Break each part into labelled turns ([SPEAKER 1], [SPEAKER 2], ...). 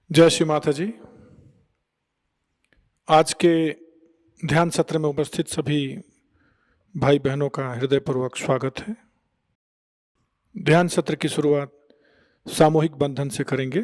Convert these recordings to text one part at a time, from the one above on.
[SPEAKER 1] जय श्री माता जी। आज के ध्यान सत्र में उपस्थित सभी भाई बहनों का हृदयपूर्वक स्वागत है। ध्यान सत्र की शुरुआत सामूहिक बंधन से करेंगे।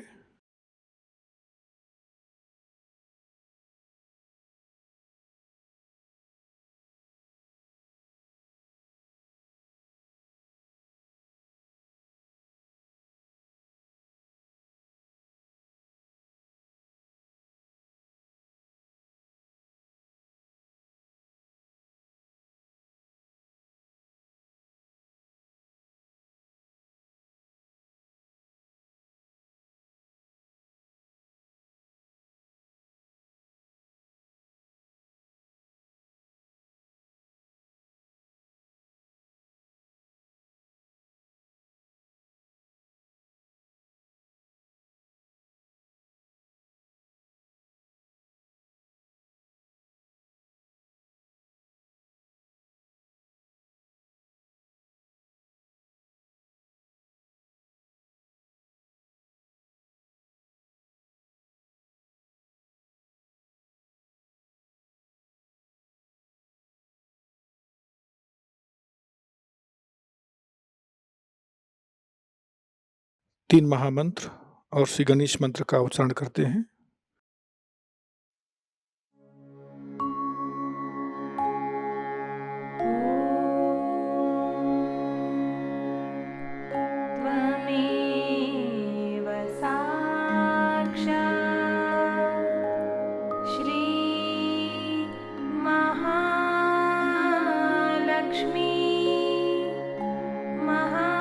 [SPEAKER 1] तीन महामंत्र और श्री गणेश मंत्र का उच्चारण करते हैं।
[SPEAKER 2] त्वमेव साक्षात् श्री महालक्ष्मी महासरस्वती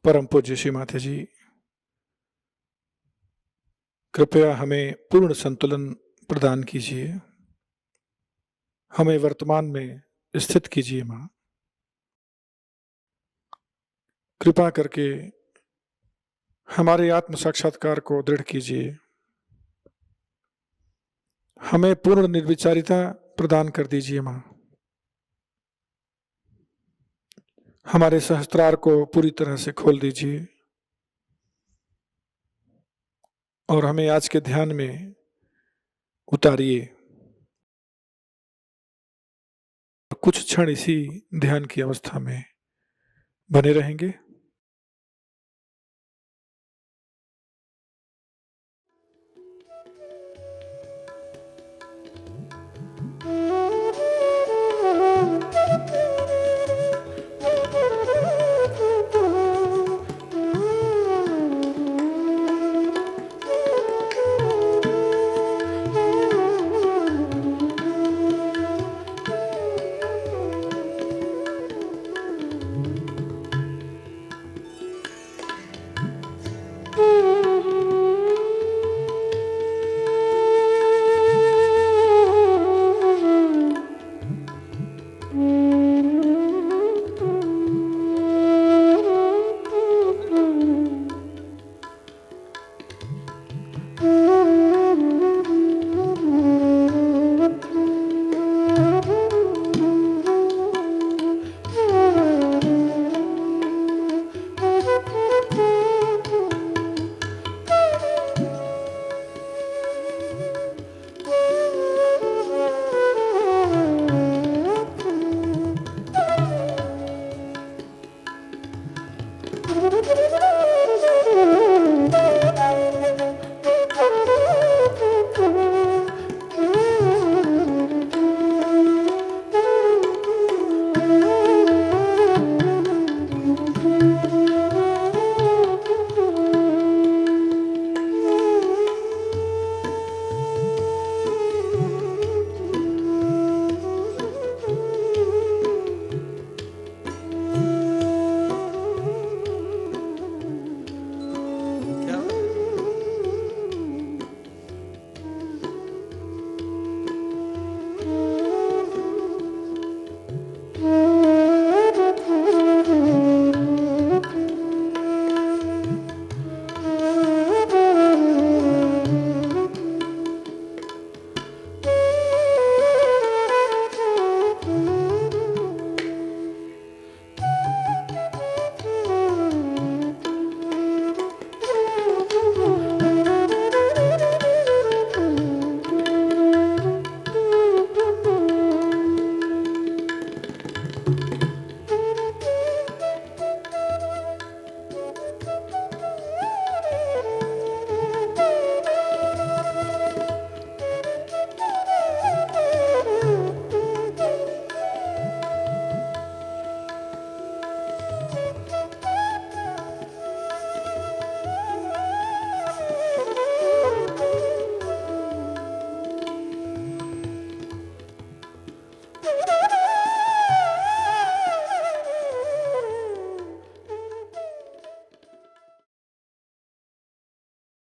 [SPEAKER 1] परम पूज्य श्री माता जी, कृपया हमें पूर्ण संतुलन प्रदान कीजिए, हमें वर्तमान में स्थित कीजिए माँ। कृपा करके हमारे आत्म साक्षात्कार को दृढ़ कीजिए, हमें पूर्ण निर्विचारिता प्रदान कर दीजिए माँ। हमारे सहस्त्रार को पूरी तरह से खोल दीजिए और हमें आज के ध्यान में उतारिए। कुछ क्षण इसी ध्यान की अवस्था में बने रहेंगे।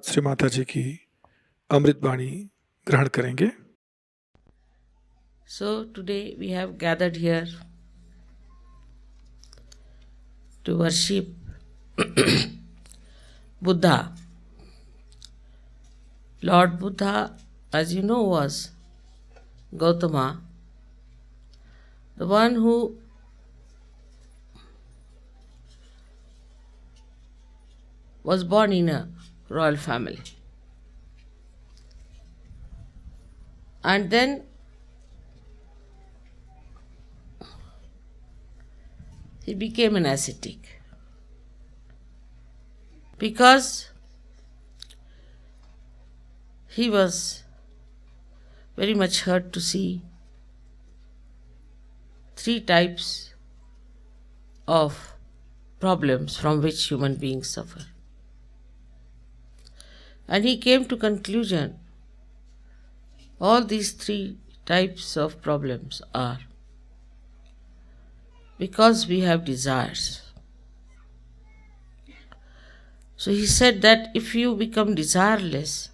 [SPEAKER 1] श्री माता जी की अमृत वाणी ग्रहण करेंगे।
[SPEAKER 3] So today we have gathered here to worship Buddha. Lord Buddha, as you know, was Gautama, the one who was born in a royal family. And then he became an ascetic because he was very much hurt to see three types of problems from which human beings suffer. And he came to conclusion all these three types of problems are because we have desires. So he said that if you become desireless,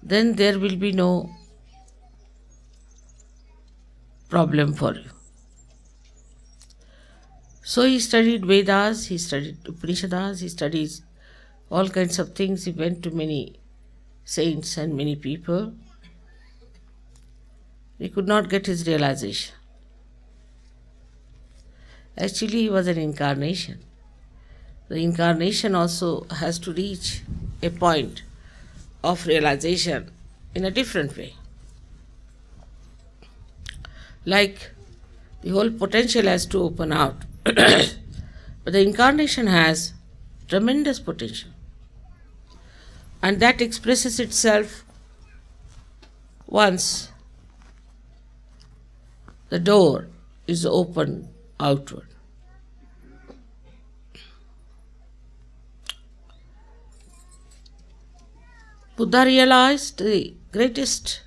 [SPEAKER 3] then there will be no problem for you. So he studied Vedas, he studied Upanishads, he studied all kinds of things. He went to many saints and many people. He could not get his realization. Actually, he was an incarnation. The incarnation also has to reach a point of realization in a different way. Like the whole potential has to open out. But the incarnation has tremendous potential. And that expresses itself once the door is open outward. Buddha realized the greatest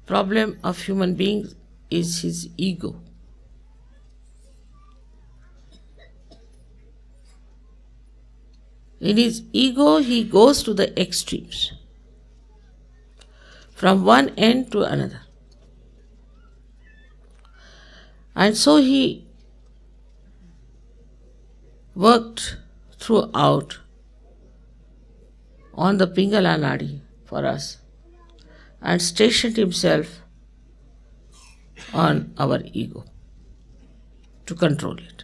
[SPEAKER 3] problem of human beings is his ego. In his ego, he goes to the extremes, from one end to another. And so he worked throughout on the Pingala Nadi for us and stationed himself on our ego to control it.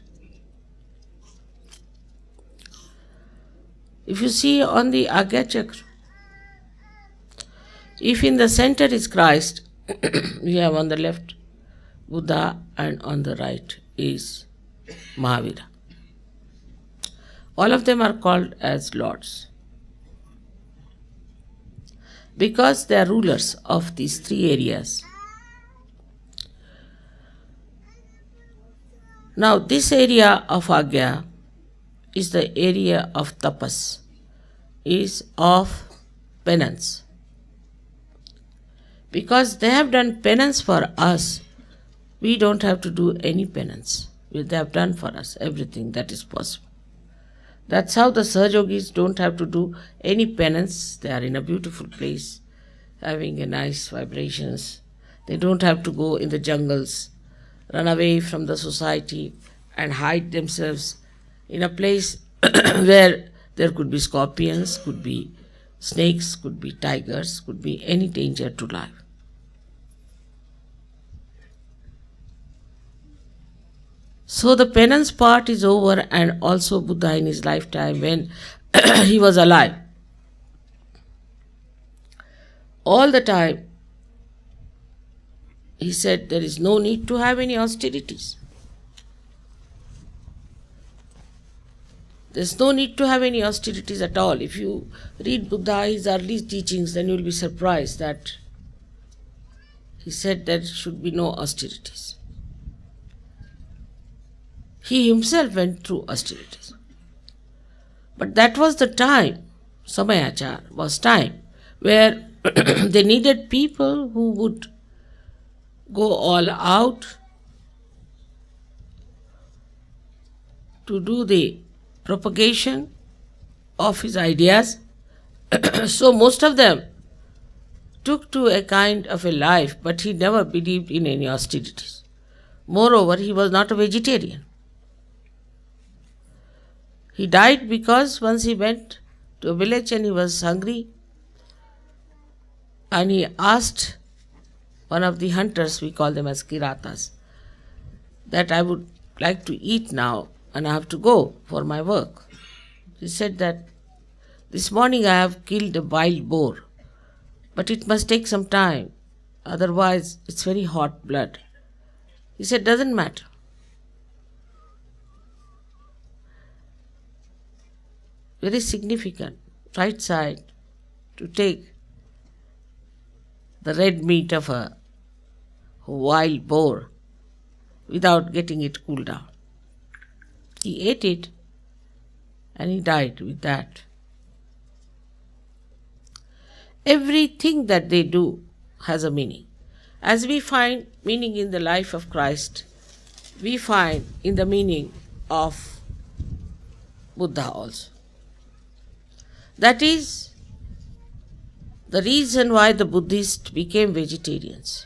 [SPEAKER 3] If you see on the Agya Chakra, if in the center is Christ, we have on the left Buddha and on the right is Mahavira. All of them are called as lords because they are rulers of these three areas. Now this area of Agya is the area of tapas, is of penance. Because they have done penance for us, we don't have to do any penance. They have done for us everything that is possible. That's how the Sahajogis don't have to do any penance. They are in a beautiful place, having a nice vibrations. They don't have to go in the jungles, run away from the society and hide themselves in a place where there could be scorpions, could be snakes, could be tigers, could be any danger to life. So the penance part is over, and also Buddha in his lifetime when he was alive, all the time he said there is no need to have any austerities. There's no need to have any austerities at all. If you read Buddha, his early teachings, then you will be surprised that he said there should be no austerities. He himself went through austerities. But that was the time, Samayachar was time, where they needed people who would go all out to do the propagation of his ideas. So most of them took to a kind of a life, but he never believed in any austerities. Moreover, he was not a vegetarian. He died because once he went to a village and he was hungry, and he asked one of the hunters, we call them as kiratas, that I would like to eat now and I have to go for my work. He said that this morning I have killed a wild boar, but it must take some time, otherwise it's very hot blood. He said, doesn't matter. Very significant, right side, to take the red meat of a wild boar without getting it cooled down. He ate it and he died with that. Everything that they do has a meaning. As we find meaning in the life of Christ, we find in the meaning of Buddha also. That is the reason why the Buddhists became vegetarians.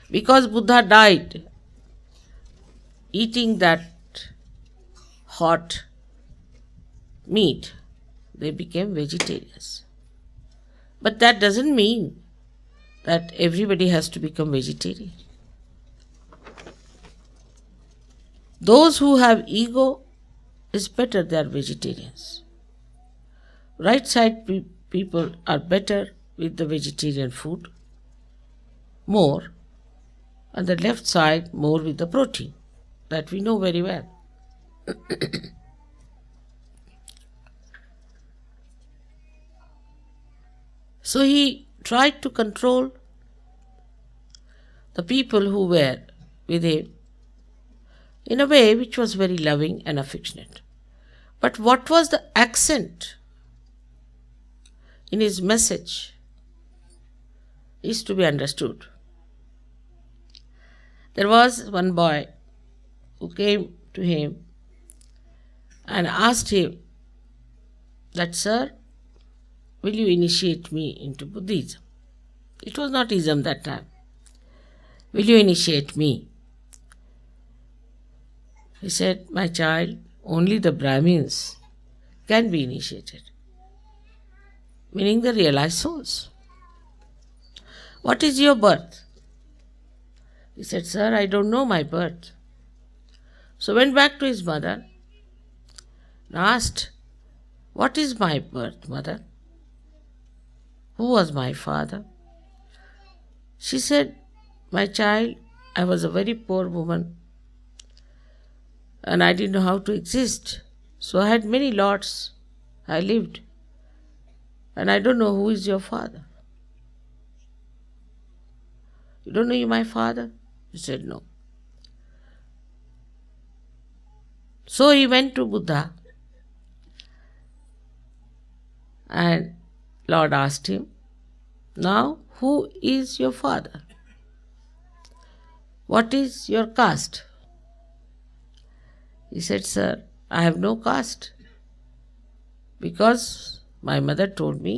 [SPEAKER 3] Because Buddha died eating that hot meat, they became vegetarians. But that doesn't mean that everybody has to become vegetarian. Those who have ego, is better they are vegetarians. Right side people are better with the vegetarian food, more, and the left side more with the protein. That we know very well. So he tried to control the people who were with him in a way which was very loving and affectionate. But what was the accent in his message is to be understood. There was one boy who came to him and asked him that, "Sir, will you initiate me into Buddhism?" It was not Ism that time. "Will you initiate me?" He said, "My child, only the Brahmins can be initiated," meaning the realized souls. "What is your birth?" He said, "Sir, I don't know my birth." So went back to his mother and asked, "What is my birth, mother? Who was my father?" She said, "My child, I was a very poor woman and I didn't know how to exist. So I had many lots. I lived. And I don't know who is your father." "You don't know my father?" He said, "No." So he went to Buddha and Lord asked him, "Now who is your father? What is your caste?" He said, "Sir, I have no caste because my mother told me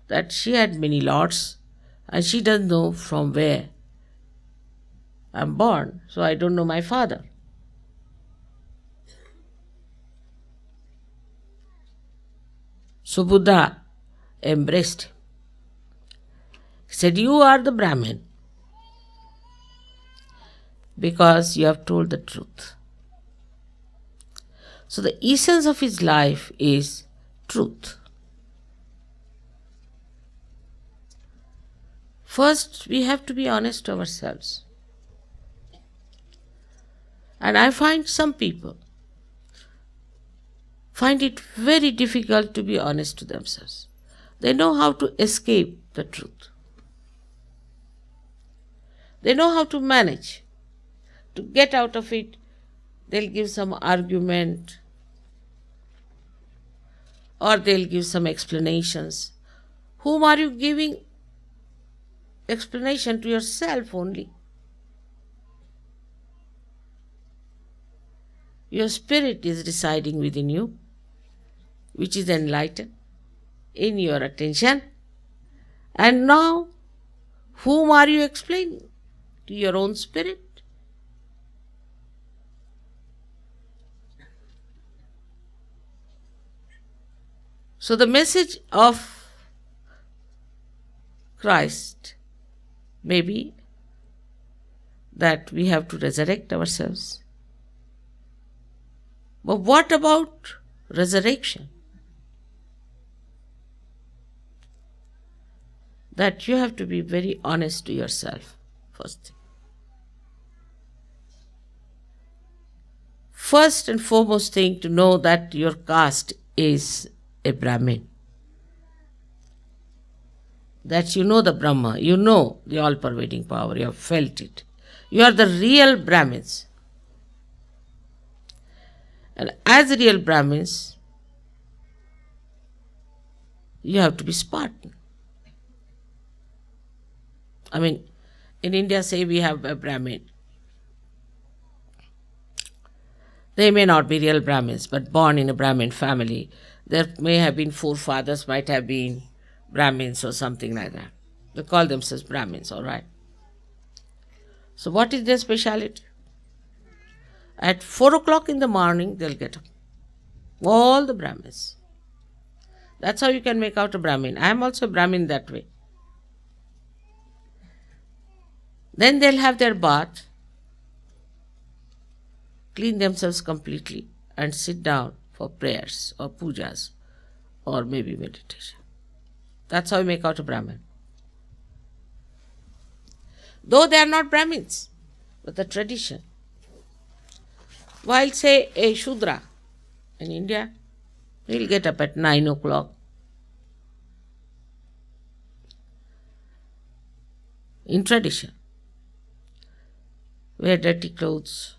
[SPEAKER 3] that she had many lords and she doesn't know from where I'm born, so I don't know my father." So Buddha embraced him. He said, "You are the Brahmin because you have told the truth." So the essence of his life is truth. First, we have to be honest to ourselves. And I find some people find it very difficult to be honest to themselves. They know how to escape the truth. They know how to manage. To get out of it, they'll give some argument or they'll give some explanations. Whom are you giving explanation to? Yourself only. Your spirit is residing within you, which is enlightened in your attention. And now, whom are you explaining? To your own spirit. So the message of Christ may be that we have to resurrect ourselves. But what about resurrection? That you have to be very honest to yourself, first thing. First and foremost thing to know that your caste is a Brahmin. That you know the Brahma, you know the all-pervading power, you have felt it. You are the real Brahmins. And as real Brahmins, you have to be Spartan. I mean, in India, say we have a Brahmin. They may not be real Brahmins, but born in a Brahmin family. There may have been forefathers, might have been Brahmins or something like that. They call themselves Brahmins, all right. So what is their speciality? At 4 o'clock in the morning, they'll get up. All the Brahmins. That's how you can make out a Brahmin. I am also a Brahmin that way. Then they'll have their bath, clean themselves completely, and sit down for prayers or pujas or maybe meditation. That's how you make out a Brahmin. Though they are not Brahmins, but the tradition. While, say, a Shudra in India, he'll get up at 9 o'clock. In tradition, wear dirty clothes,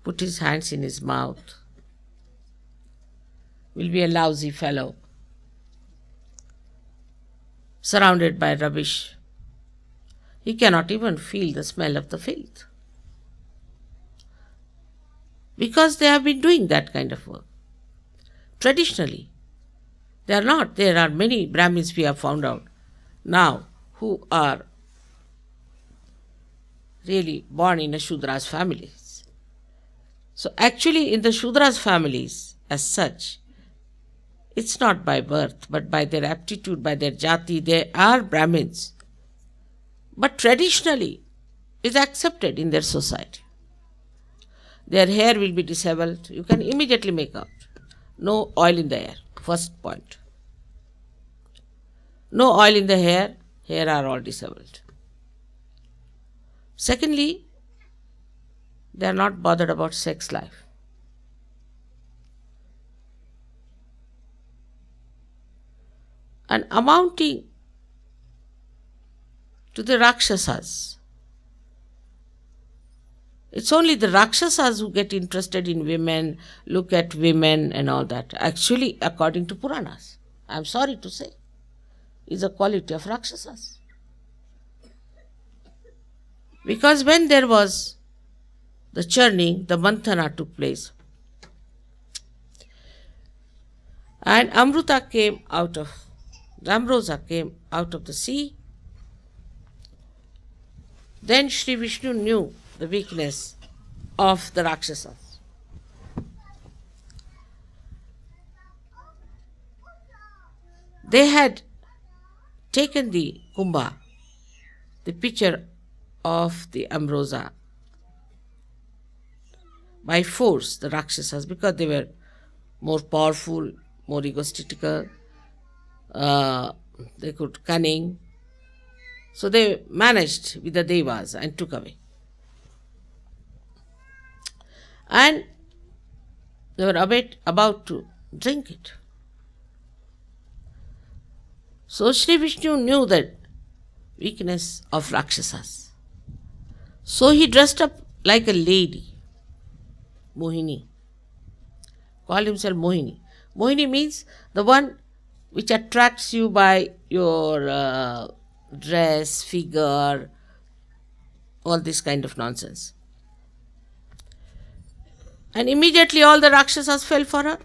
[SPEAKER 3] put his hands in his mouth, will be a lousy fellow, surrounded by rubbish. He cannot even feel the smell of the filth, because they have been doing that kind of work. Traditionally, they are not. There are many Brahmins we have found out now who are really born in a Shudra's families. So actually in the Shudra's families as such, it's not by birth but by their aptitude, by their jati, they are Brahmins. But traditionally is accepted in their society. Their hair will be disheveled. You can immediately make out. No oil in the hair, first point. No oil in the hair are all disheveled. Secondly, they are not bothered about sex life. And amounting to the Rakshasas. It's only the Rakshasas who get interested in women, look at women and all that. Actually, according to Puranas, I'm sorry to say, is a quality of Rakshasas. Because when there was the churning, the Manthana took place. And Amruta came out of, the ambrosia came out of the sea. Then Shri Vishnu knew the weakness of the Rakshasas. They had taken the kumbha, the pitcher of the ambrosia, by force, the Rakshasas, because they were more powerful, more egotistical, they could cunning. So they managed with the devas and took away. And they were about to drink it. So Shri Vishnu knew that weakness of Rakshasas. So he dressed up like a lady, Mohini. Called himself Mohini. Mohini means the one which attracts you by your dress, figure, all this kind of nonsense. And immediately all the Rakshasas fell for her.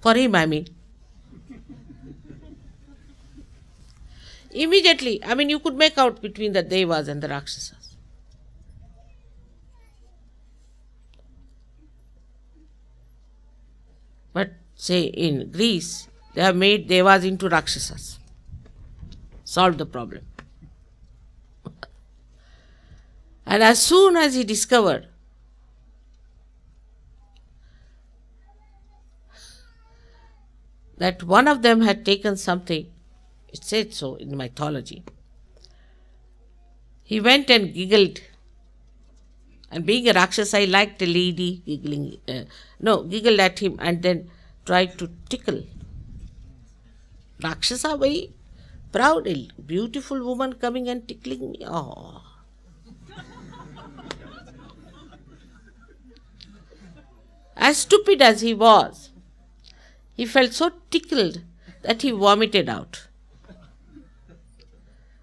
[SPEAKER 3] For him, I mean. Immediately, I mean, you could make out between the Devas and the Rakshasas. But say in Greece, they have made Devas into Rakshasas. Solved the problem. And as soon as he discovered that one of them had taken something, it said so in mythology, he went and giggled. And being a Rakshasa, he liked a lady giggled at him and then tried to tickle. Rakshasa, very proud, a beautiful woman coming and tickling me. Oh. As stupid as he was, he felt so tickled that he vomited out.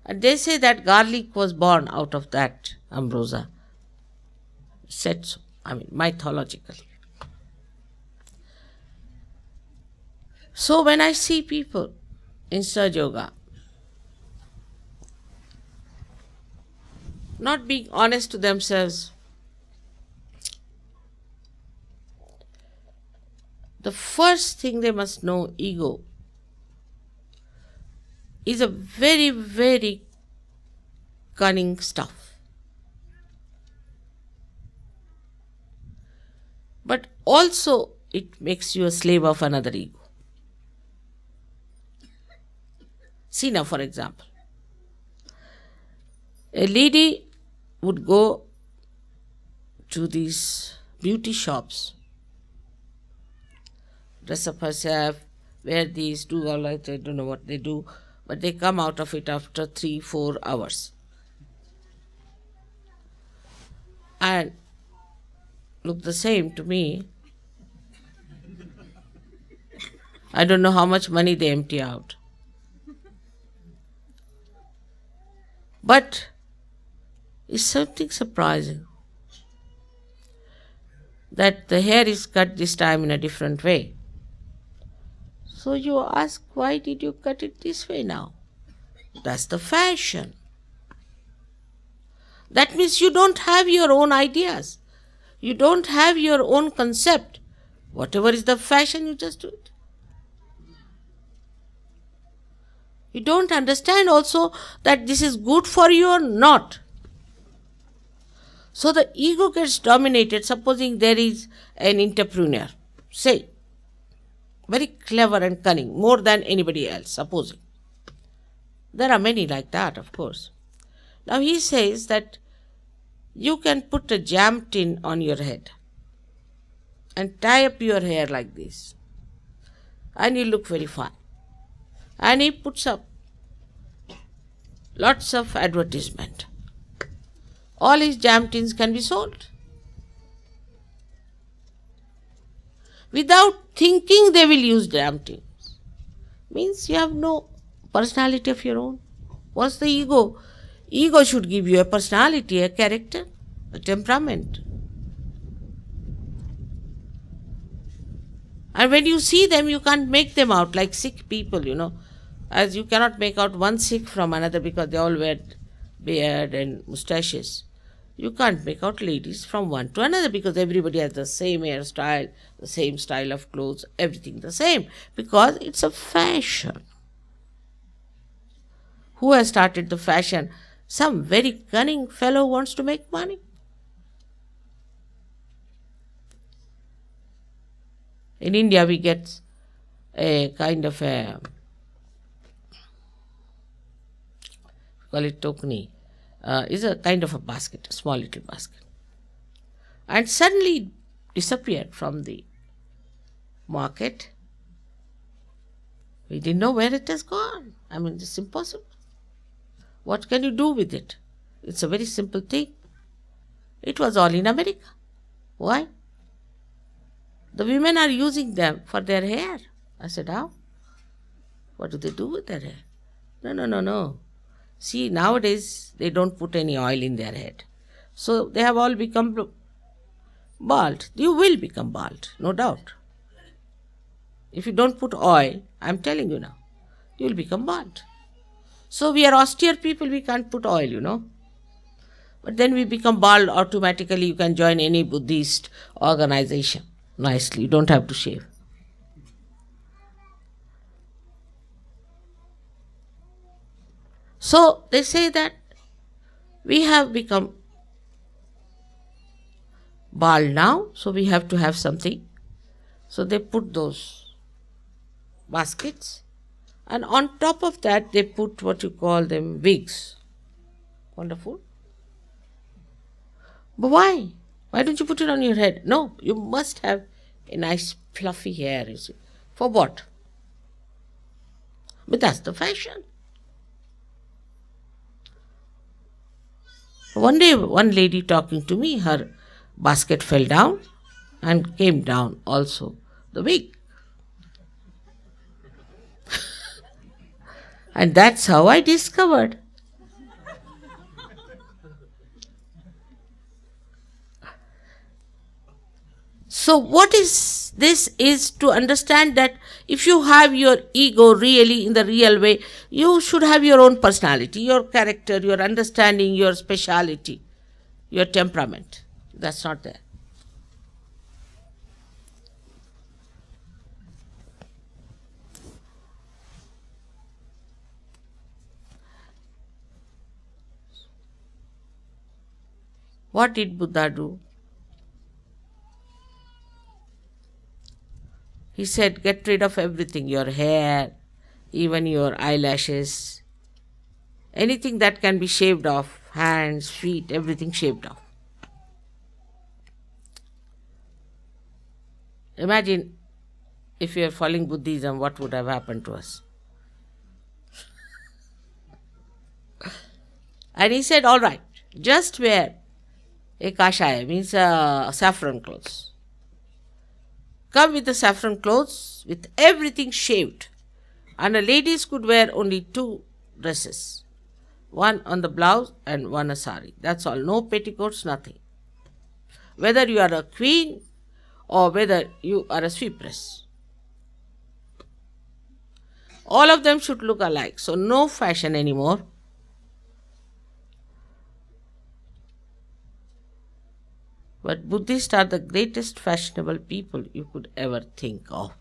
[SPEAKER 3] And they say that garlic was born out of that ambrosia. Said so. mythologically. So when I see people in Sahajayoga not being honest to themselves, the first thing they must know, ego, is a very, very cunning stuff. But also it makes you a slave of another ego. See now, for example, a lady would go to these beauty shops, dress up herself, wear these, do all that, I don't know what they do, but they come out of it after 3-4 hours. And look the same to me. I don't know how much money they empty out. But it's something surprising that the hair is cut this time in a different way. So you ask, why did you cut it this way now? That's the fashion. That means you don't have your own ideas. You don't have your own concept. Whatever is the fashion, you just do it. You don't understand also that this is good for you or not. So the ego gets dominated. Supposing there is an entrepreneur, say, very clever and cunning, more than anybody else, supposing. There are many like that, of course. Now he says that you can put a jam tin on your head and tie up your hair like this, and you look very fine. And he puts up lots of advertisement. All his jam tins can be sold. Without thinking they will use jam tins. Means you have no personality of your own. What's the ego? Ego should give you a personality, a character, a temperament. And when you see them, you can't make them out like Sikh people, as you cannot make out one Sikh from another because they all wear beard and moustaches. You can't make out ladies from one to another because everybody has the same hairstyle, the same style of clothes, everything the same, because it's a fashion. Who has started the fashion? Some very cunning fellow wants to make money. In India we get a kind of a, call it tokni, is a kind of a basket, a small little basket. And suddenly disappeared from the market. We didn't know where it has gone. It's impossible. What can you do with it? It's a very simple thing. It was all in America. Why? The women are using them for their hair. I said, how? What do they do with their hair? No. See, nowadays they don't put any oil in their head. So they have all become bald. You will become bald, no doubt. If you don't put oil, I'm telling you now, you will become bald. So we are austere people, we can't put oil, But then we become bald automatically. You can join any Buddhist organization nicely. You don't have to shave. So they say that we have become bald now, so we have to have something. So they put those baskets, and on top of that they put what you call them wigs. Wonderful. But why? Why don't you put it on your head? No, you must have a nice fluffy hair, you see. For what? But that's the fashion. One day, one lady talking to me, her basket fell down and came down also the wig. And that's how I discovered. So what is this is to understand that if you have your ego really in the real way, you should have your own personality, your character, your understanding, your speciality, your temperament. That's not there. What did Buddha do? He said, get rid of everything, your hair, even your eyelashes, anything that can be shaved off, hands, feet, everything shaved off. Imagine if you are following Buddhism, what would have happened to us? And he said, all right, just wear a kashaya, means saffron clothes. Come with the saffron clothes, with everything shaved. And the ladies could wear only 2 dresses. One on the blouse and one a sari. That's all. No petticoats, nothing. Whether you are a queen or whether you are a sweepress. All of them should look alike. So no fashion anymore. But Buddhists are the greatest fashionable people you could ever think of.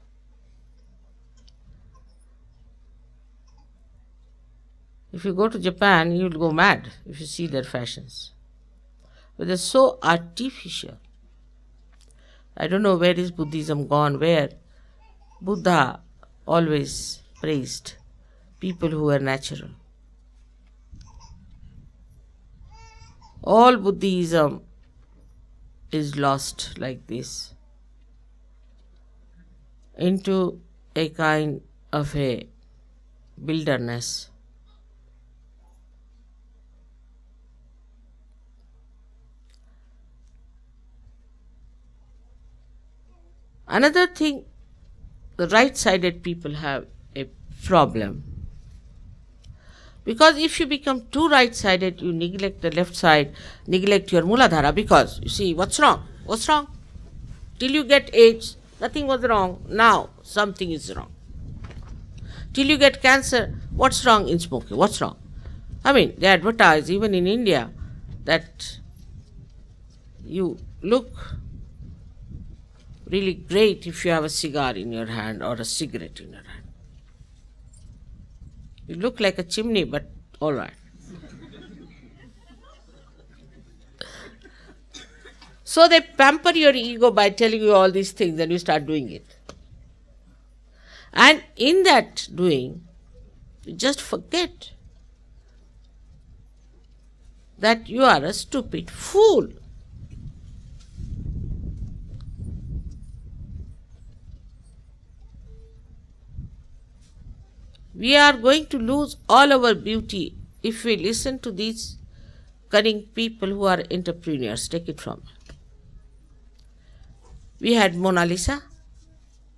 [SPEAKER 3] If you go to Japan, you'll go mad if you see their fashions. But they're so artificial. I don't know where is Buddhism gone, where Buddha always praised people who were natural. All Buddhism is lost like this into a kind of a wilderness. Another thing, the right-sided people have a problem. Because if you become too right-sided, you neglect the left side, neglect your Muladhara, because, you see, what's wrong? What's wrong? Till you get AIDS, nothing was wrong. Now, something is wrong. Till you get cancer, what's wrong in smoking? What's wrong? I mean, they advertise, even in India, that you look really great if you have a cigar in your hand or a cigarette in your hand. You look like a chimney, but all right. So they pamper your ego by telling you all these things and you start doing it. And in that doing, you just forget that you are a stupid fool. We are going to lose all our beauty if we listen to these cunning people who are entrepreneurs. Take it from me. We had Mona Lisa.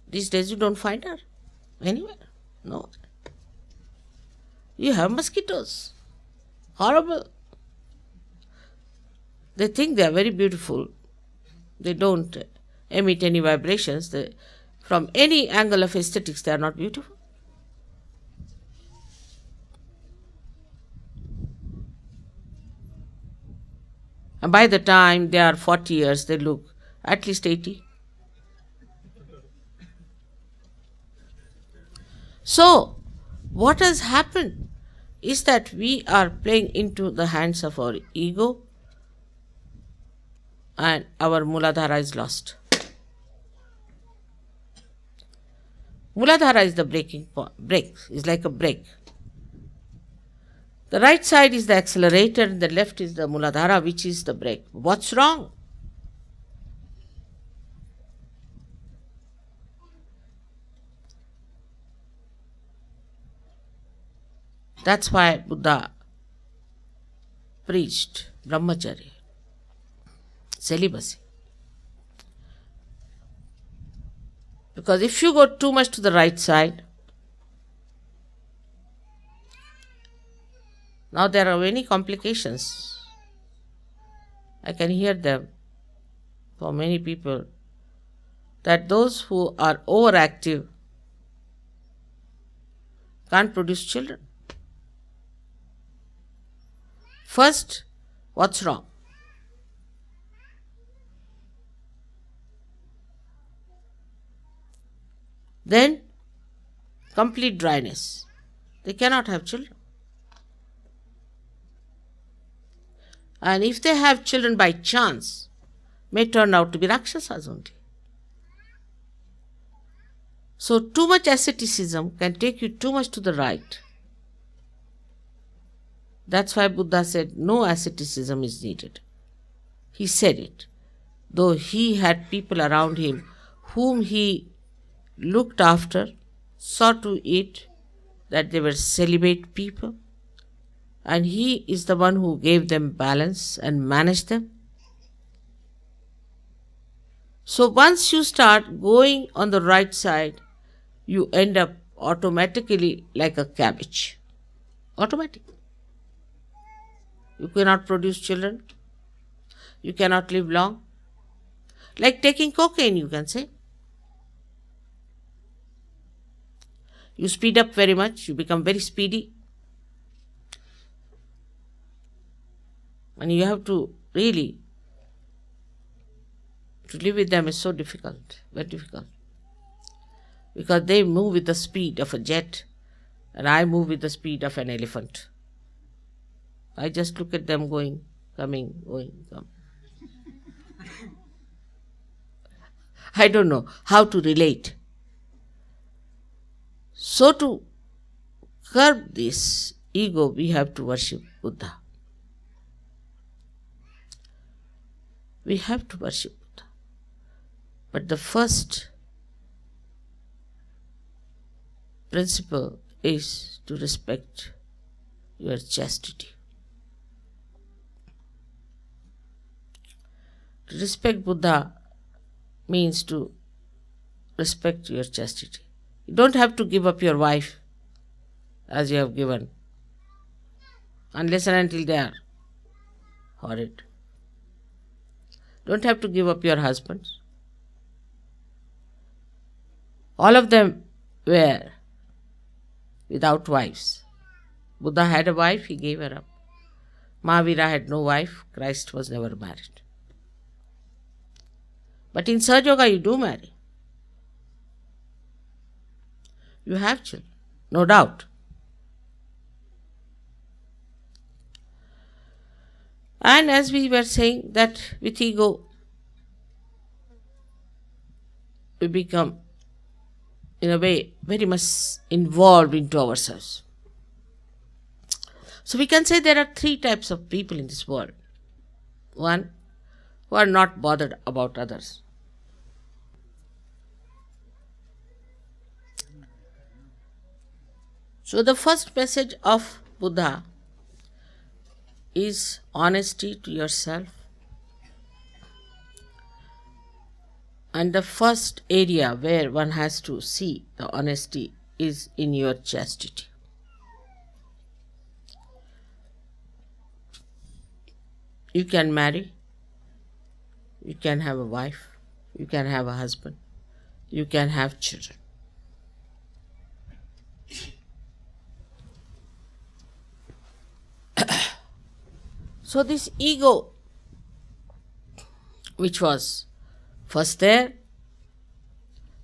[SPEAKER 3] These days you don't find her anywhere. No. You have mosquitoes. Horrible. They think they are very beautiful. They don't emit any vibrations. From any angle of aesthetics, they are not beautiful. And by the time they are 40 years, they look at least 80. So, what has happened is that we are playing into the hands of our ego and our Muladhara is lost. Muladhara is the breaking point. Brake is like a brake. The right side is the accelerator and the left is the Muladhara, which is the brake. What's wrong? That's why Buddha preached brahmacharya, celibacy. Because if you go too much to the right side, now there are many complications. I can hear them for many people that those who are overactive can't produce children. First, what's wrong? Then, complete dryness. They cannot have children. And if they have children by chance, may turn out to be Rakshasas only. So too much asceticism can take you too much to the right. That's why Buddha said no asceticism is needed. He said it, though he had people around him whom he looked after, saw to it that they were celibate people, and he is the one who gave them balance and managed them. So once you start going on the right side, you end up automatically like a cabbage. Automatic. You cannot produce children. You cannot live long. Like taking cocaine, you can say. You speed up very much, you become very speedy. And you have to really, to live with them is so difficult, very difficult. Because they move with the speed of a jet, and I move with the speed of an elephant. I just look at them going, coming, going, coming. I don't know how to relate. So to curb this ego, we have to worship Buddha. We have to worship Buddha. But the first principle is to respect your chastity. To respect Buddha means to respect your chastity. You don't have to give up your wife as you have given, unless and until they are horrid. Don't have to give up your husbands. All of them were without wives. Buddha had a wife, he gave her up. Mahavira had no wife, Christ was never married. But in Sahajayoga you do marry. You have children, no doubt. And as we were saying, that with ego we become, in a way, very much involved into ourselves. So we can say there are three types of people in this world. One, who are not bothered about others. So the first message of Buddha is honesty to yourself. And the first area where one has to see the honesty is in your chastity. You can marry, you can have a wife, you can have a husband, you can have children. So this ego, which was first there,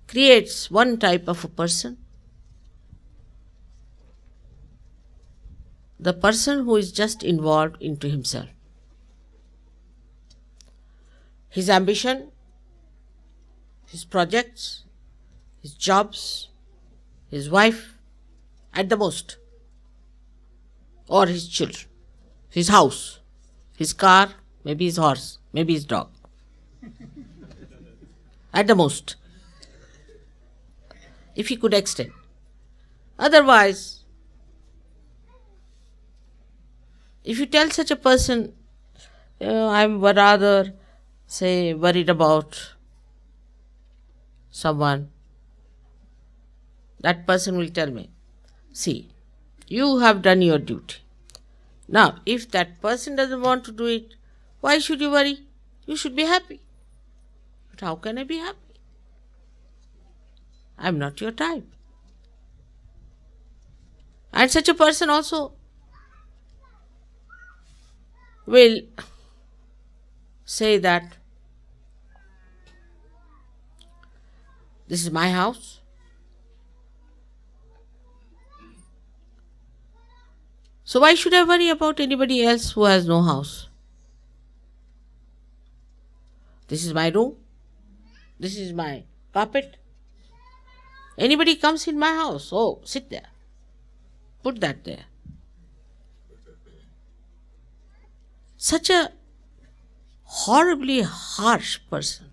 [SPEAKER 3] creates one type of a person. The person who is just involved into himself. His ambition, his projects, his jobs, his wife, at the most, or his children, his house, his car, maybe his horse, maybe his dog. At the most, if he could extend. Otherwise, if you tell such a person, I'm rather, say, worried about someone, that person will tell me, see, you have done your duty. Now, if that person doesn't want to do it, why should you worry? You should be happy. But how can I be happy? I'm not your type. And such a person also will say that this is my house. So why should I worry about anybody else who has no house? This is my room. This is my carpet. Anybody comes in my house, oh, sit there. Put that there. Such a horribly harsh person.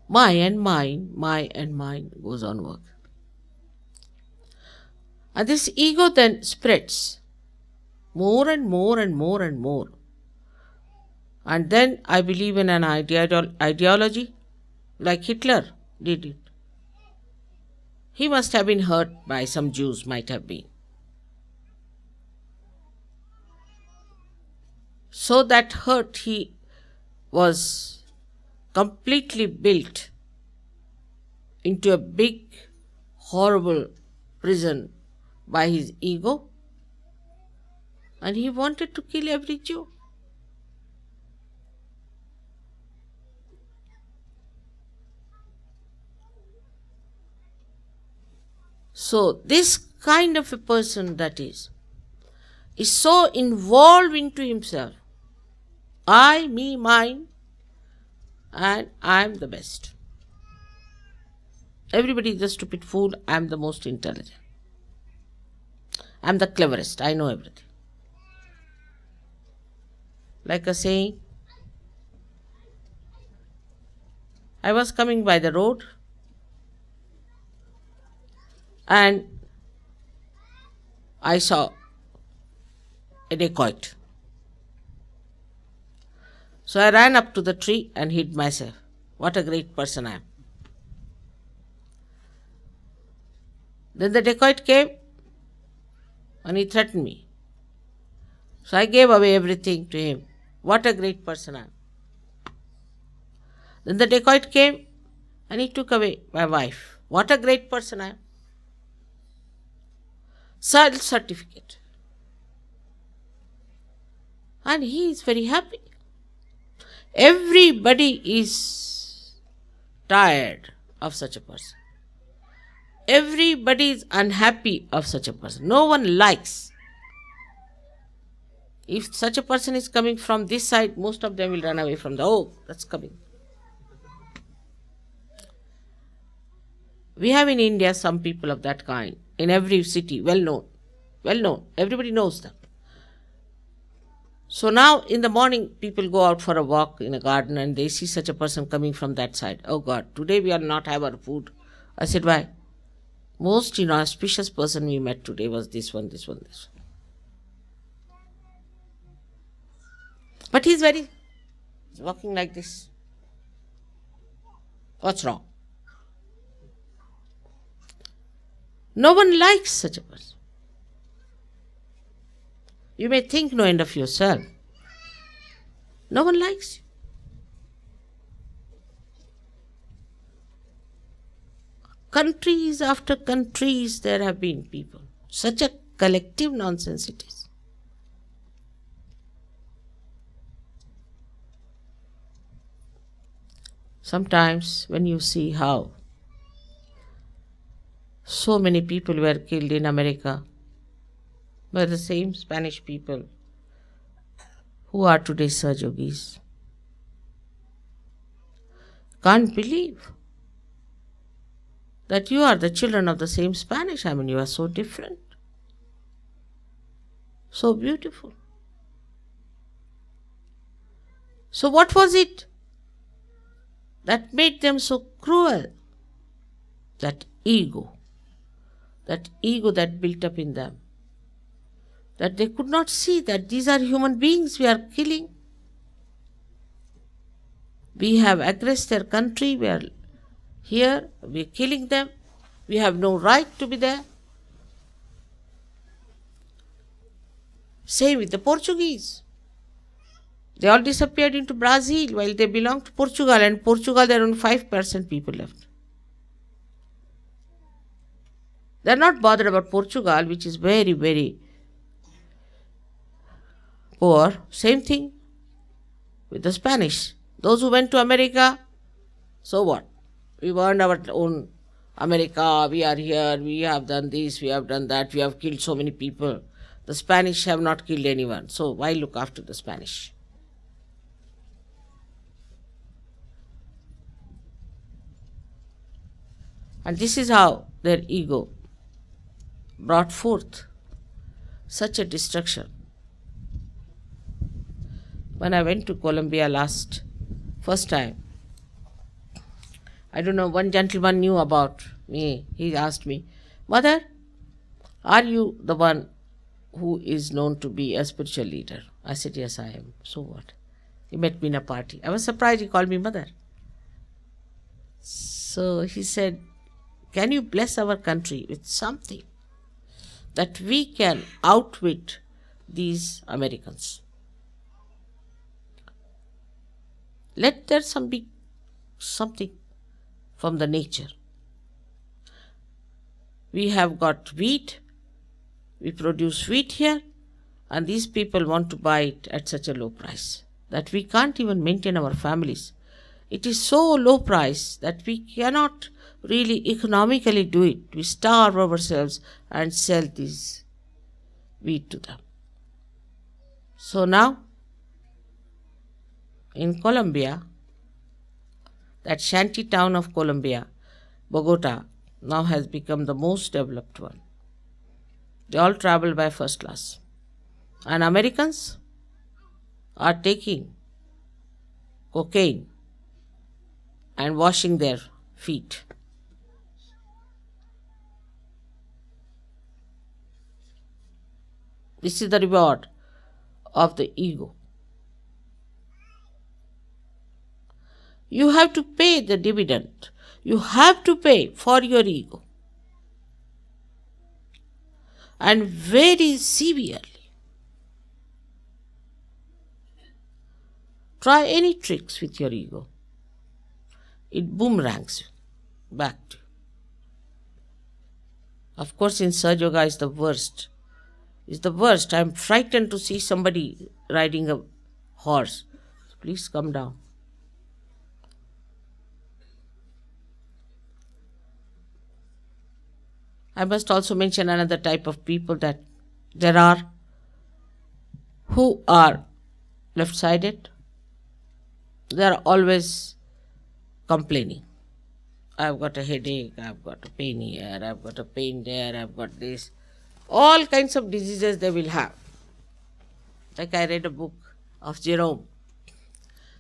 [SPEAKER 3] My and mine goes on work. And this ego then spreads more and more and more and more. And then I believe in an ideology like Hitler did it. He must have been hurt by some Jews, might have been. So that hurt he was completely built into a big, horrible prison by his ego, and he wanted to kill every Jew. So this kind of a person that is so involved into himself. I, me, mine, and I am the best. Everybody is a stupid fool. I am the most intelligent. I am the cleverest. I know everything. Like a saying, I was coming by the road and I saw a dacoit. So I ran up to the tree and hid myself. What a great person I am. Then the dacoit came and he threatened me. So I gave away everything to him. What a great person I am. Then the dacoit came and he took away my wife. What a great person I am. Certificate. And he is very happy. Everybody is tired of such a person. Everybody is unhappy of such a person. No one likes. If such a person is coming from this side, most of them will run away from that's coming. We have in India some people of that kind. In every city, well known. Everybody knows them. So now in the morning, people go out for a walk in a garden and they see such a person coming from that side. Oh God, today we will not have our food. I said, why? Most auspicious person we met today was this one. But he's walking like this. What's wrong? No one likes such a person. You may think no end of yourself. No one likes you. Countries after countries there have been people. Such a collective nonsense it is. Sometimes when you see how so many people were killed in America by the same Spanish people who are today Sahajogis. Can't believe that you are the children of the same Spanish. I mean, you are so different, so beautiful. So what was it that made them so cruel? That ego that built up in them. That they could not see that these are human beings we are killing. We have aggressed their country, we are here, we are killing them, we have no right to be there. Same with the Portuguese. They all disappeared into Brazil while they belonged to Portugal, and Portugal there are only 5% people left. They are not bothered about Portugal, which is very, very poor. Same thing with the Spanish. Those who went to America, so what? We earned our own America, we are here, we have done this, we have done that, we have killed so many people. The Spanish have not killed anyone, so why look after the Spanish? And this is how their ego brought forth such a destruction. When I went to Colombia first time, I don't know, one gentleman knew about me. He asked me, "Mother, are you the one who is known to be a spiritual leader?" I said, "Yes, I am." "So what?" He met me in a party. I was surprised he called me mother. So he said, "Can you bless our country with something that we can outwit these Americans? Let there be something from the nature. We have got wheat, we produce wheat here, and these people want to buy it at such a low price that we can't even maintain our families. It is so low price that we cannot really economically do it. We starve ourselves and sell this wheat to them." So now, in Colombia, that shanty town of Colombia, Bogota, now has become the most developed one. They all travel by first class. And Americans are taking cocaine and washing their feet. This is the reward of the ego. You have to pay the dividend. You have to pay for your ego. And very severely. Try any tricks with your ego. It boomerangs back to you. Of course, in Sahajayoga is the worst. It's the worst. I'm frightened to see somebody riding a horse. Please come down. I must also mention another type of people that there are who are left-sided. They are always complaining. I've got a headache, I've got a pain here, I've got a pain there, I've got this. All kinds of diseases they will have. Like I read a book of Jerome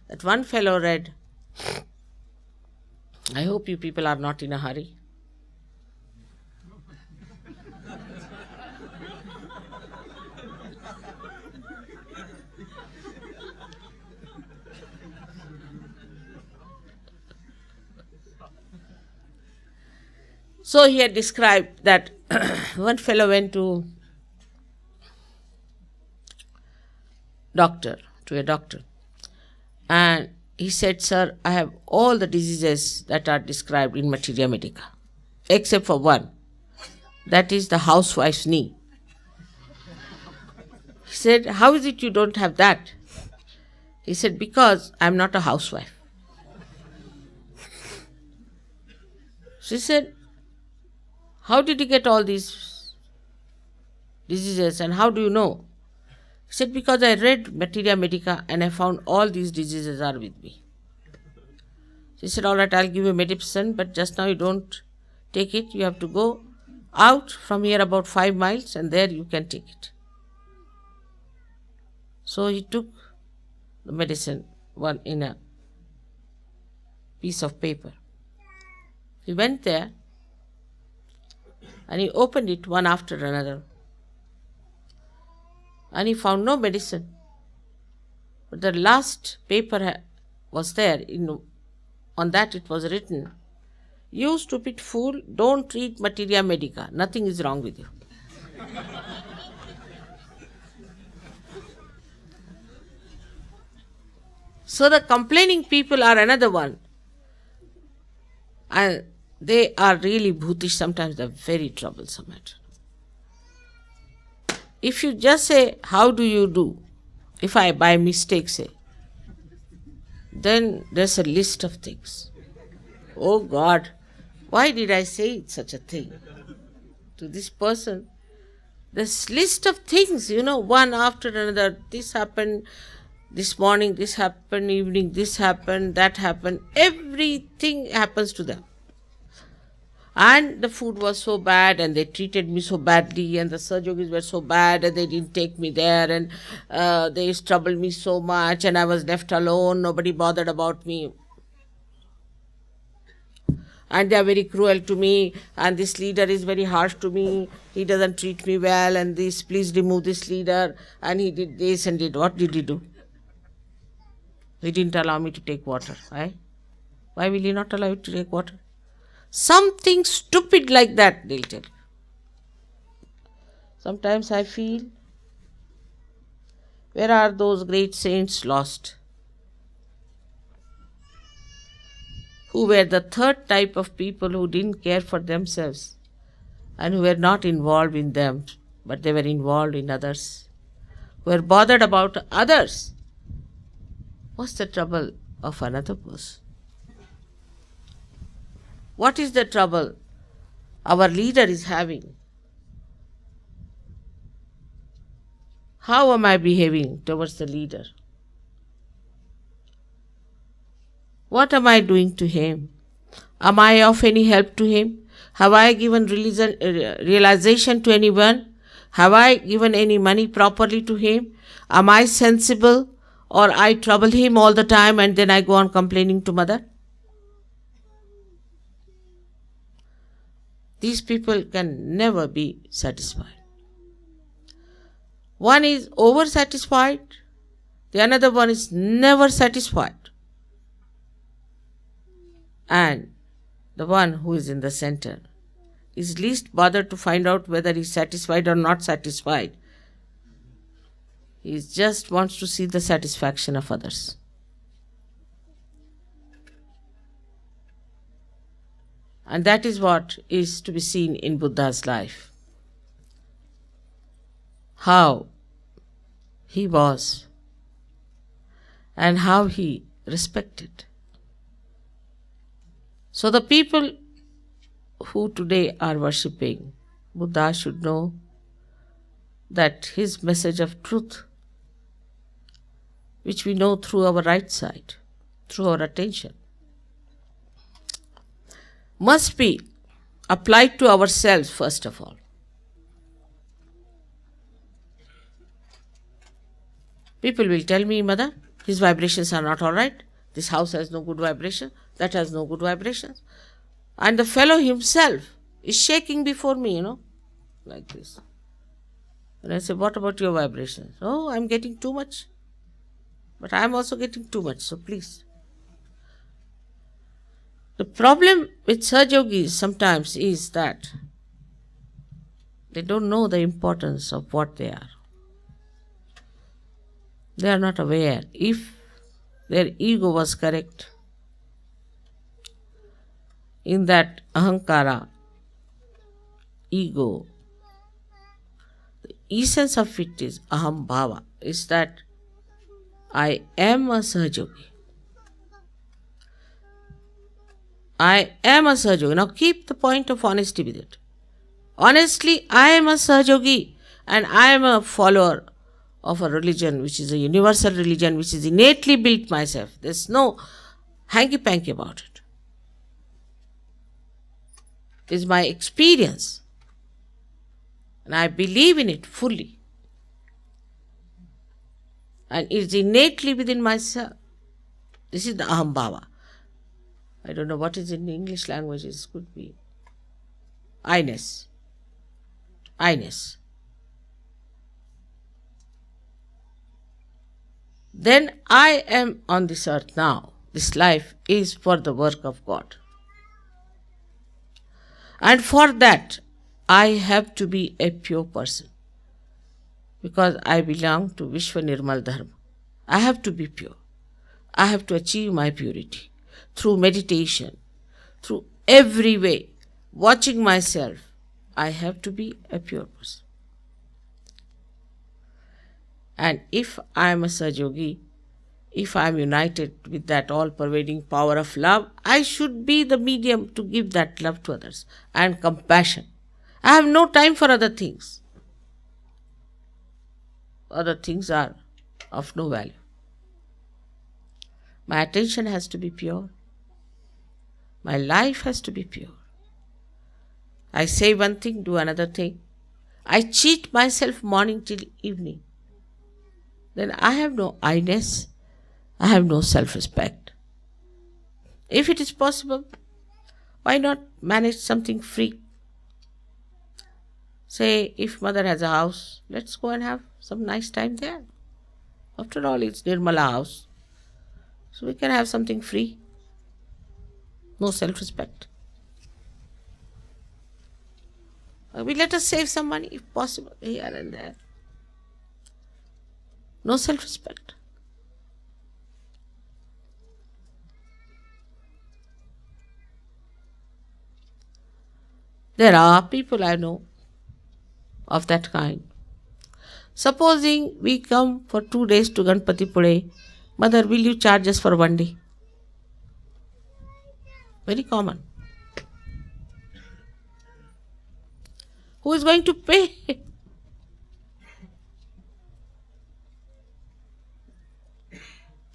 [SPEAKER 3] that one fellow read. I hope you people are not in a hurry. So he had described that one fellow went to a doctor, and he said, "Sir, I have all the diseases that are described in Materia Medica, except for one, that is the housewife's knee." He said, "How is it you don't have that?" He said, "Because I am not a housewife." She said, "How did you get all these diseases and how do you know?" He said, "Because I read Materia Medica and I found all these diseases are with me." She said, "All right, I'll give you medicine, but just now you don't take it. You have to go out from here about 5 miles and there you can take it." So he took the medicine, one in a piece of paper. He went there and he opened it one after another. And he found no medicine. But the last paper was there. On that it was written, "You stupid fool, don't read Materia Medica. Nothing is wrong with you." So the complaining people are another one. And they are really bhutish, sometimes they're very troublesome. If you just say, how do you do? If I by mistake say, then there's a list of things. Oh God, why did I say such a thing to this person? This list of things, one after another. This happened this morning, this happened, evening, this happened, that happened. Everything happens to them. And the food was so bad, and they treated me so badly, and the Sahajogis were so bad, and they didn't take me there, and they troubled me so much, and I was left alone, nobody bothered about me. And they are very cruel to me, and this leader is very harsh to me, he doesn't treat me well, and this, please remove this leader, and he did this and did. What did he do? He didn't allow me to take water. Why? Why will he not allow you to take water? Something stupid like that, they'll tell you. Sometimes I feel, where are those great saints lost? Who were the third type of people who didn't care for themselves and who were not involved in them, but they were involved in others, who were bothered about others. What's the trouble of another person? What is the trouble our leader is having? How am I behaving towards the leader? What am I doing to him? Am I of any help to him? Have I given realization to anyone? Have I given any money properly to him? Am I sensible, or I trouble him all the time and then I go on complaining to mother? These people can never be satisfied. One is over-satisfied, the another one is never satisfied. And the one who is in the center is least bothered to find out whether he is satisfied or not satisfied. He just wants to see the satisfaction of others. And that is what is to be seen in Buddha's life. How he was and how he respected. So the people who today are worshipping Buddha should know that his message of truth, which we know through our right side, through our attention, must be applied to ourselves first of all. People will tell me, Mother, his vibrations are not all right. This house has no good vibration. That has no good vibrations. And the fellow himself is shaking before me, like this. And I say, what about your vibrations? Oh, I'm getting too much. But I'm also getting too much, so please. The problem with Sahajogis sometimes is that they don't know the importance of what they are. They are not aware. If their ego was correct, in that ahankara, ego, the essence of it is aham bhava, is that I am a Sahajogi. I am a Sahajogi. Now keep the point of honesty with it. Honestly, I am a Sahajogi and I am a follower of a religion which is a universal religion which is innately built myself. There's no hanky-panky about it. It is my experience and I believe in it fully. And it is innately within myself. This is the aham bhava. I don't know what is in the English language. It could be I-ness. I-ness. Then I am on this earth now. This life is for the work of God. And for that, I have to be a pure person. Because I belong to Vishwa Nirmal Dharma. I have to be pure. I have to achieve my purity through meditation, through every way, watching myself. I have to be a pure person. And if I am a Sahajayogi, if I am united with that all-pervading power of love, I should be the medium to give that love to others and compassion. I have no time for other things. Other things are of no value. My attention has to be pure. My life has to be pure. I say one thing, do another thing. I cheat myself morning till evening. Then I have no I-ness. I have no self-respect. If it is possible, why not manage something free? Say, if mother has a house, let's go and have some nice time there. After all, it's Nirmala house. So we can have something free. No self-respect. We let us save some money if possible, here and there. No self-respect. There are people I know of that kind. Supposing we come for 2 days to Ganpati Pune, mother, will you charge us for 1 day? Very common. Who is going to pay?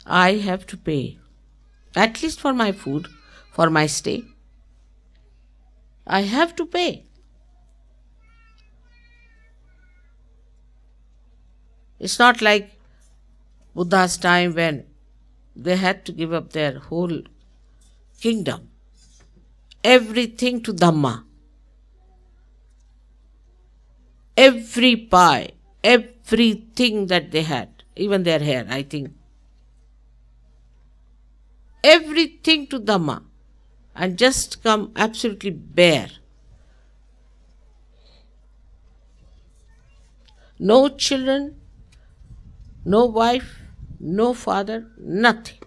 [SPEAKER 3] I have to pay. At least for my food, for my stay. I have to pay. It's not like Buddha's time when they had to give up their whole kingdom. Everything to Dhamma. Every pie, everything that they had, even their hair, I think. Everything to Dhamma. And just come absolutely bare. No children, no wife, no father, nothing.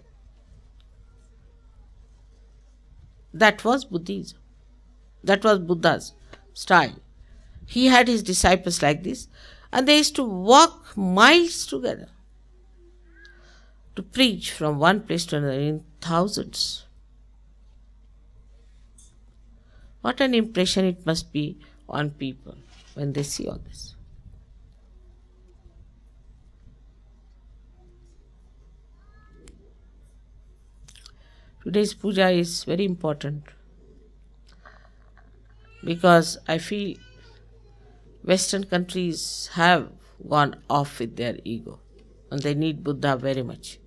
[SPEAKER 3] That was Buddhism. That was Buddha's style. He had his disciples like this, and they used to walk miles together to preach from one place to another in thousands. What an impression it must be on people when they see all this. Today's puja is very important because I feel Western countries have gone off with their ego and they need Buddha very much.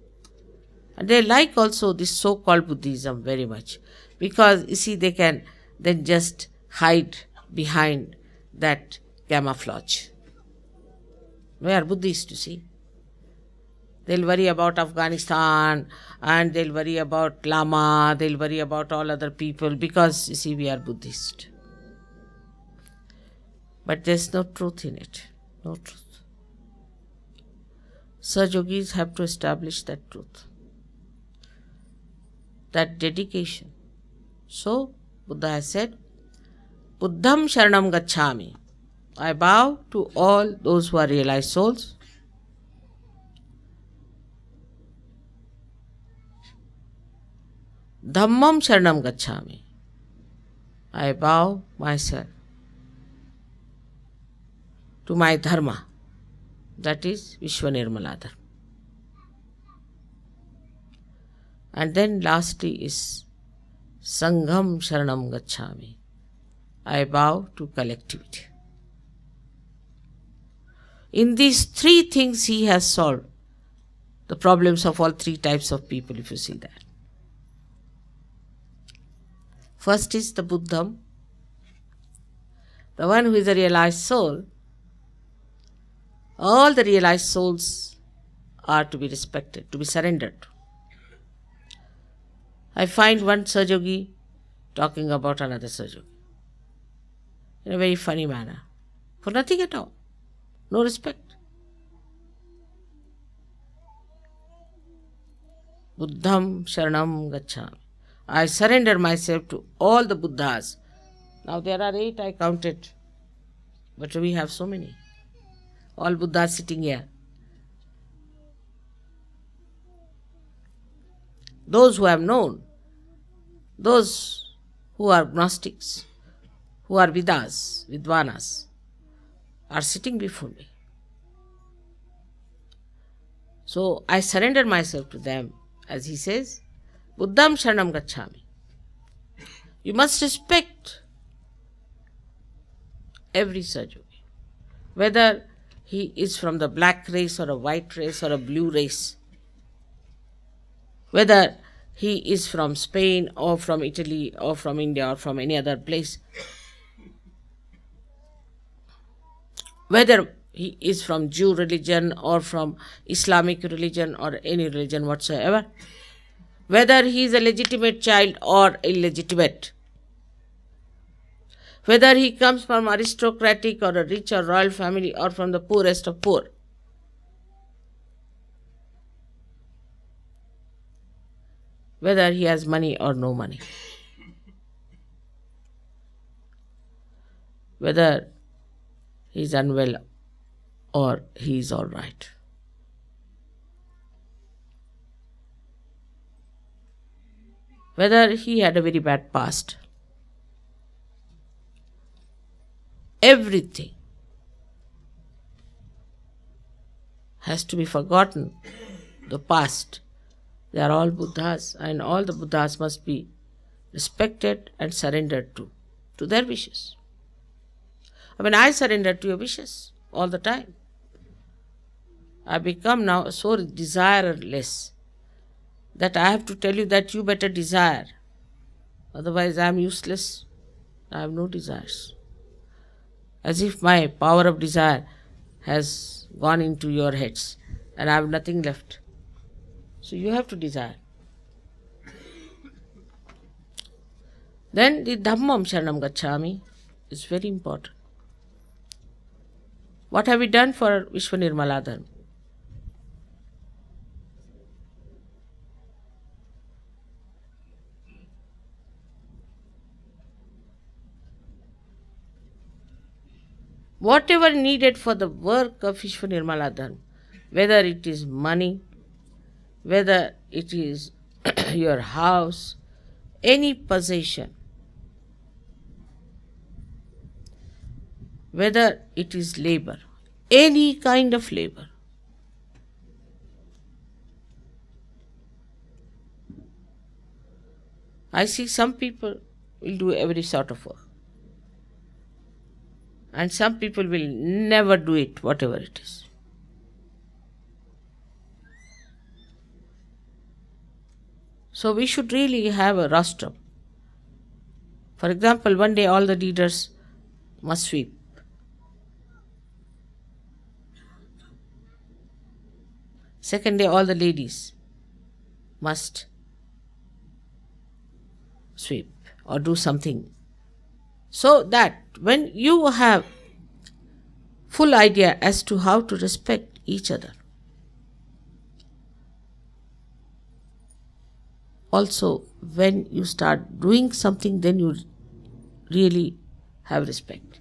[SPEAKER 3] And they like also this so-called Buddhism very much because, you see, they can then just hide behind that camouflage. We are Buddhists, you see. They'll worry about Afghanistan and they'll worry about Lama, they'll worry about all other people because, you see, we are Buddhist. But there's no truth in it. No truth. Sahajogis have to establish that truth. That dedication. So, Buddha has said, Buddham Sharanam Gacchami. I bow to all those who are realized souls. Dhammam Sharanam Gacchami. I bow myself to my dharma, that is Vishwanirmala Dharma. And then lastly is Sangham Sharanam Gacchami. I bow to collectivity. In these three things he has solved the problems of all three types of people, if you see that. First is the Buddham, the one who is a realized soul. All the realized souls are to be respected, to be surrendered to. I find one Sahajayogi talking about another Sahajayogi in a very funny manner, for nothing at all, no respect. Buddham Sharanam Gacchami. I surrender myself to all the Buddhas. Now there are 8, I counted, but we have so many. All Buddhas sitting here. Those who have known, those who are Gnostics, who are Vidas, Vidvanas, are sitting before me. So I surrender myself to them, as he says, Buddham Sharanam Gacchami. You must respect every Sahajayogi, whether he is from the black race or a white race or a blue race, whether he is from Spain or from Italy or from India or from any other place, whether he is from Jew religion or from Islamic religion or any religion whatsoever, whether he is a legitimate child or illegitimate, whether he comes from aristocratic or a rich or royal family or from the poorest of poor, whether he has money or no money, whether he is unwell or he is all right. Whether he had a very bad past. Everything has to be forgotten. The past. They are all Buddhas, and all the Buddhas must be respected and surrendered to their wishes. I mean, I surrender to your wishes all the time. I become now so desireless that I have to tell you that you better desire. Otherwise I am useless. I have no desires. As if my power of desire has gone into your heads and I have nothing left. So you have to desire. Then the Dhammam Sharanam Gacchami is very important. What have we done for Vishwanirmala Dharma? Whatever needed for the work of Vishwanirmala Dharma, whether it is money, whether it is your house, any possession, whether it is labor, any kind of labor, I see some people will do every sort of work. And some people will never do it, whatever it is. So we should really have a rostrum. For example, one day all the leaders must sweep. Second day all the ladies must sweep or do something. So that when you have full idea as to how to respect each other, also when you start doing something, then you really have respect.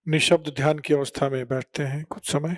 [SPEAKER 1] निशब्द ध्यान की अवस्था में बैठते हैं कुछ समय।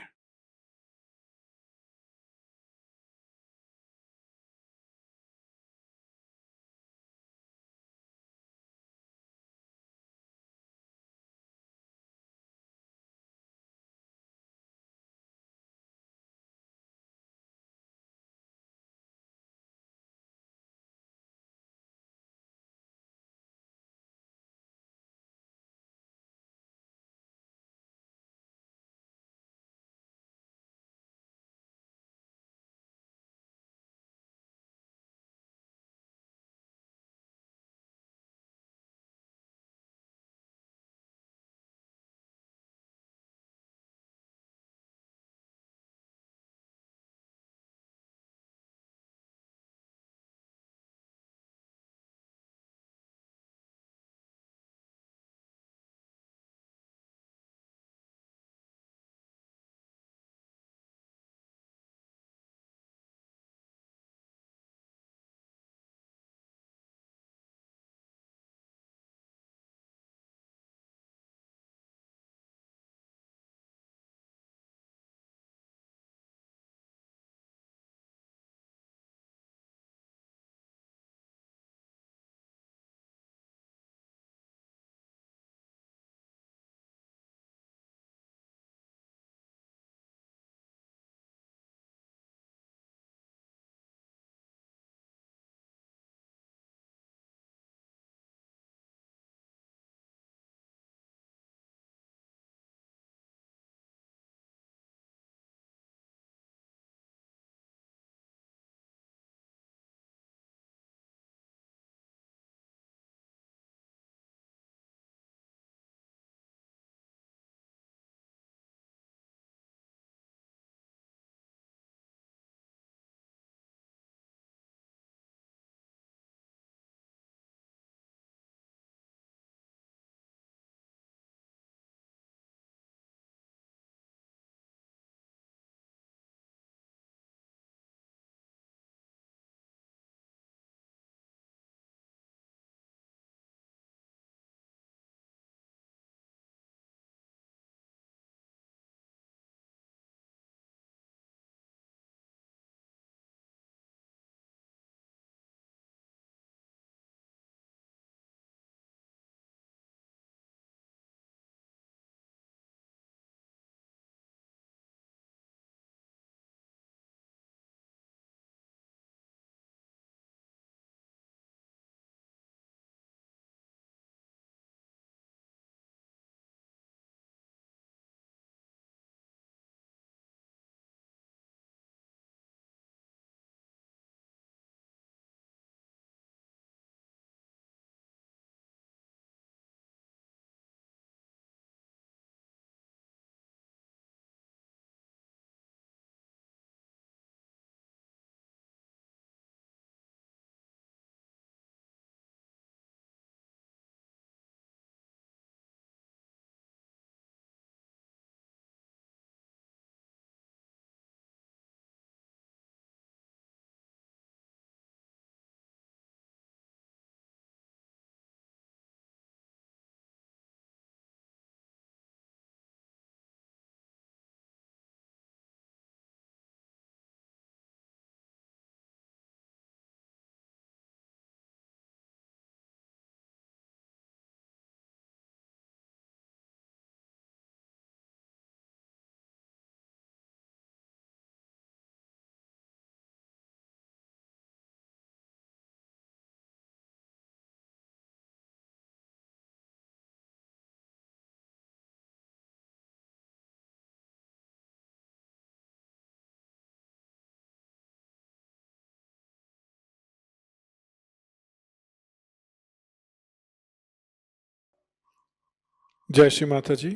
[SPEAKER 1] जय श्री माता जी।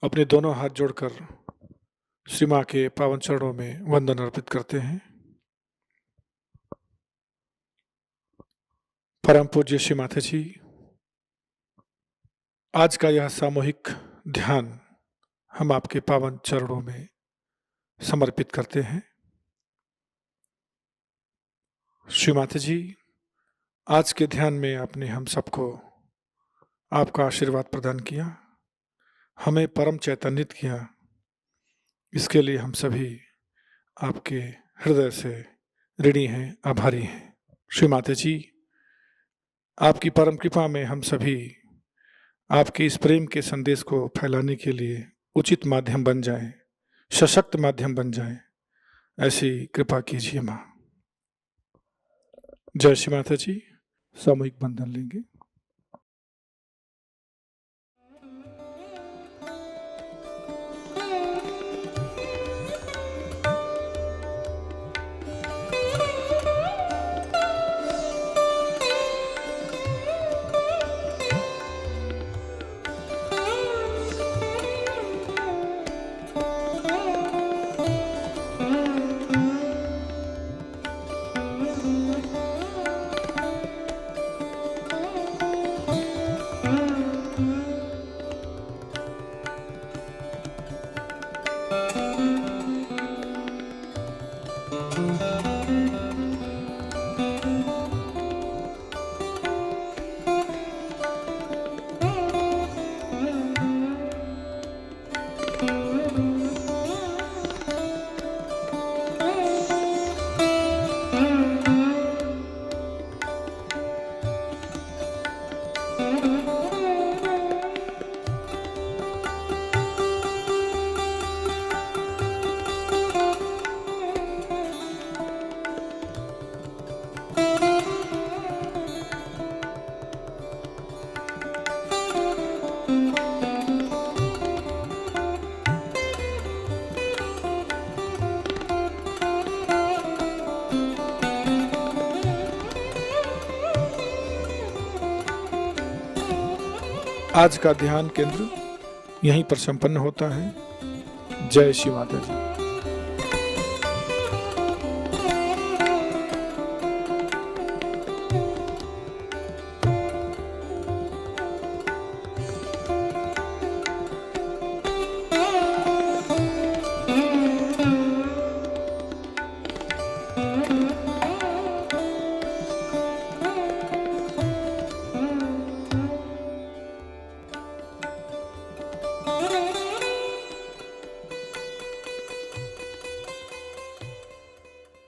[SPEAKER 1] अपने दोनों हाथ जोड़कर श्री माँ के पावन चरणों में वंदन अर्पित करते हैं। परम पूज्य श्री माता जी, आज का यह सामूहिक ध्यान हम आपके पावन चरणों में समर्पित करते हैं। श्री माता जी, आज के ध्यान में आपने हम सबको आपका आशीर्वाद प्रदान किया, हमें परम चैतन्यित किया। इसके लिए हम सभी आपके हृदय से ऋणी हैं, आभारी हैं। श्री माता जी, आपकी परम कृपा में हम सभी आपके इस प्रेम के संदेश को फैलाने के लिए उचित माध्यम बन जाएं, सशक्त माध्यम बन जाएं, ऐसी कृपा कीजिए माँ। जय श्री माता जी। सामूहिक बंधन लेंगे। आज का ध्यान केंद्र यहीं पर संपन्न होता है। जय श्री माता जी।